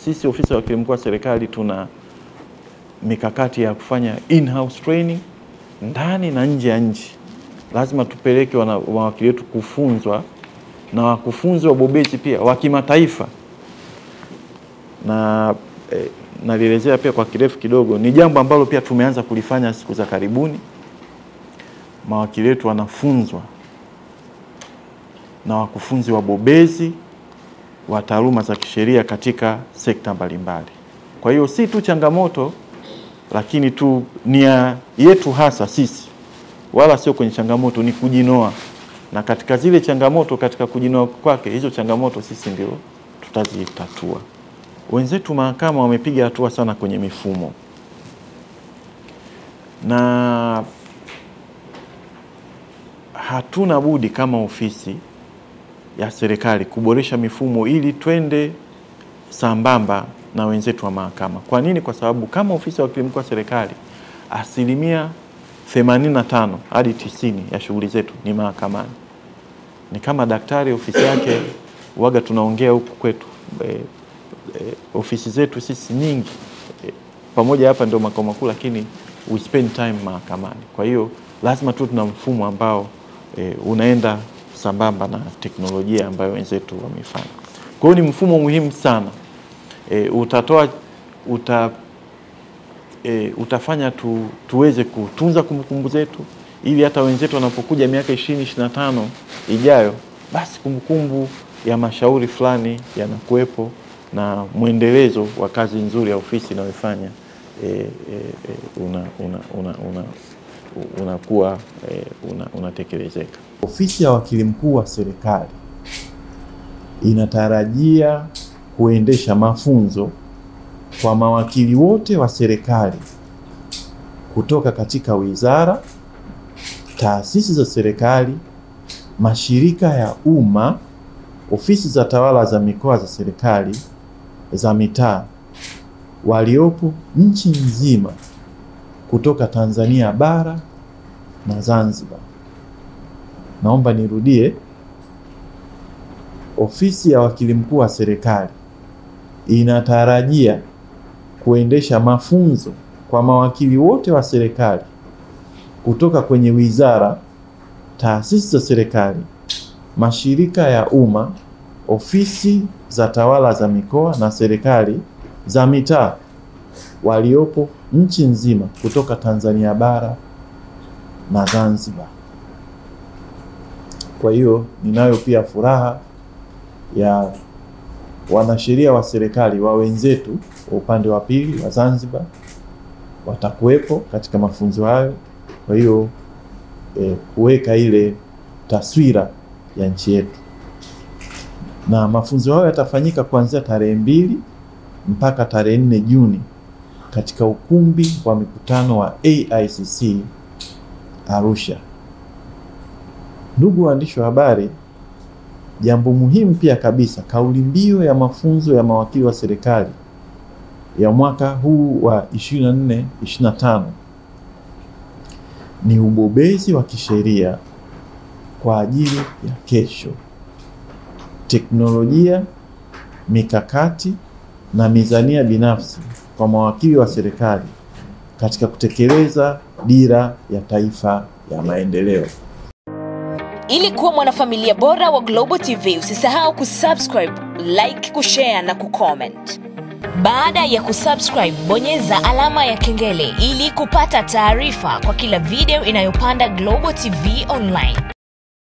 Sisi ofisi ya wakili mkuu wa serikali tuna mikakati ya kufanya in-house training ndani na nje ya nchi. Lazima tupeleke mawakili wetu kufunzwa na wakufunzi wabobezi pia wa kimataifa. Na nalielezea pia kwa kirefu kidogo, ni jambo ambalo pia tumeanza kulifanya siku za karibuni. Mawakili wetu wanafunzwa na wakufunzi wabobezi wa taaluma za kisheria katika sekta mbalimbali. Kwa hiyo si tu changamoto, lakini tu nia yetu hasa sisi, wala sio kwenye changamoto, ni kujinoa. Na katika zile changamoto, katika kujinoa kwake, hizo changamoto sisi ndio tutazitatua. Wenzetu mahakama wamepiga hatua sana kwenye mifumo, na hatuna budi kama ofisi ya serikali kuboresha mifumo ili twende sambamba na wenzetu wa mahakama. Kwa nini? Kwa sababu kama ofisi ya wakili mkuu wa serikali, 85% hadi 90% ya shughuli zetu ni mahakamani. Ni kama daktari ofisi yake, waga tunaongea huku kwetu, ofisi zetu sisi nyingi, pamoja hapa ndio makao makuu, lakini we spend time mahakamani. Kwa hiyo lazima tu tuna mfumo ambao unaenda sambamba na teknolojia ambayo wenzetu wamefanya. Kwa hiyo ni mfumo muhimu sana. Utafanya tuweze kutunza kumbukumbu zetu, ili hata wenzetu wanapokuja miaka 20-25 ijayo, basi kumbukumbu ya mashauri fulani yanakuwepo na mwendelezo wa kazi nzuri ya ofisi inayofanya unakuwa unatekelezeka. Ofisi ya wakili mkuu wa serikali inatarajia kuendesha mafunzo kwa mawakili wote wa serikali kutoka katika wizara, taasisi za serikali, mashirika ya umma, ofisi za tawala za mikoa za serikali za mitaa waliopo nchi nzima kutoka Tanzania bara na Zanzibar. Naomba nirudie, ofisi ya wakili mkuu wa serikali inatarajia kuendesha mafunzo kwa mawakili wote wa serikali kutoka kwenye wizara, taasisi za serikali, mashirika ya umma, ofisi za tawala za mikoa na serikali za mitaa waliopo nchi nzima kutoka Tanzania bara na Zanzibar. Kwa hiyo ninayo pia furaha ya wanasheria wa serikali wa wenzetu upande wa pili wa Zanzibar watakuwepo katika mafunzo hayo. Kwa hiyo kuweka ile taswira ya nchi yetu. Na mafunzo hayo yatafanyika kuanzia tarehe 2 mpaka tarehe 4 Juni katika ukumbi wa mikutano wa AICC Arusha. Ndugu waandishi wa habari, jambo muhimu pia kabisa, kauli mbiu ya mafunzo ya mawakili wa serikali ya mwaka huu wa 24-25 ni ubobezi wa kisheria kwa ajili ya kesho. Teknolojia, mikakati na mizania binafsi kwa mawakili wa serikali katika kutekeleza dira ya taifa ya maendeleo. Ili kuwa mwanafamilia bora wa Global TV, usisahau kusubscribe, like, kushare na kucomment. Baada ya kusubscribe, bonyeza alama ya kengele ili kupata taarifa kwa kila video inayopanda Global TV Online.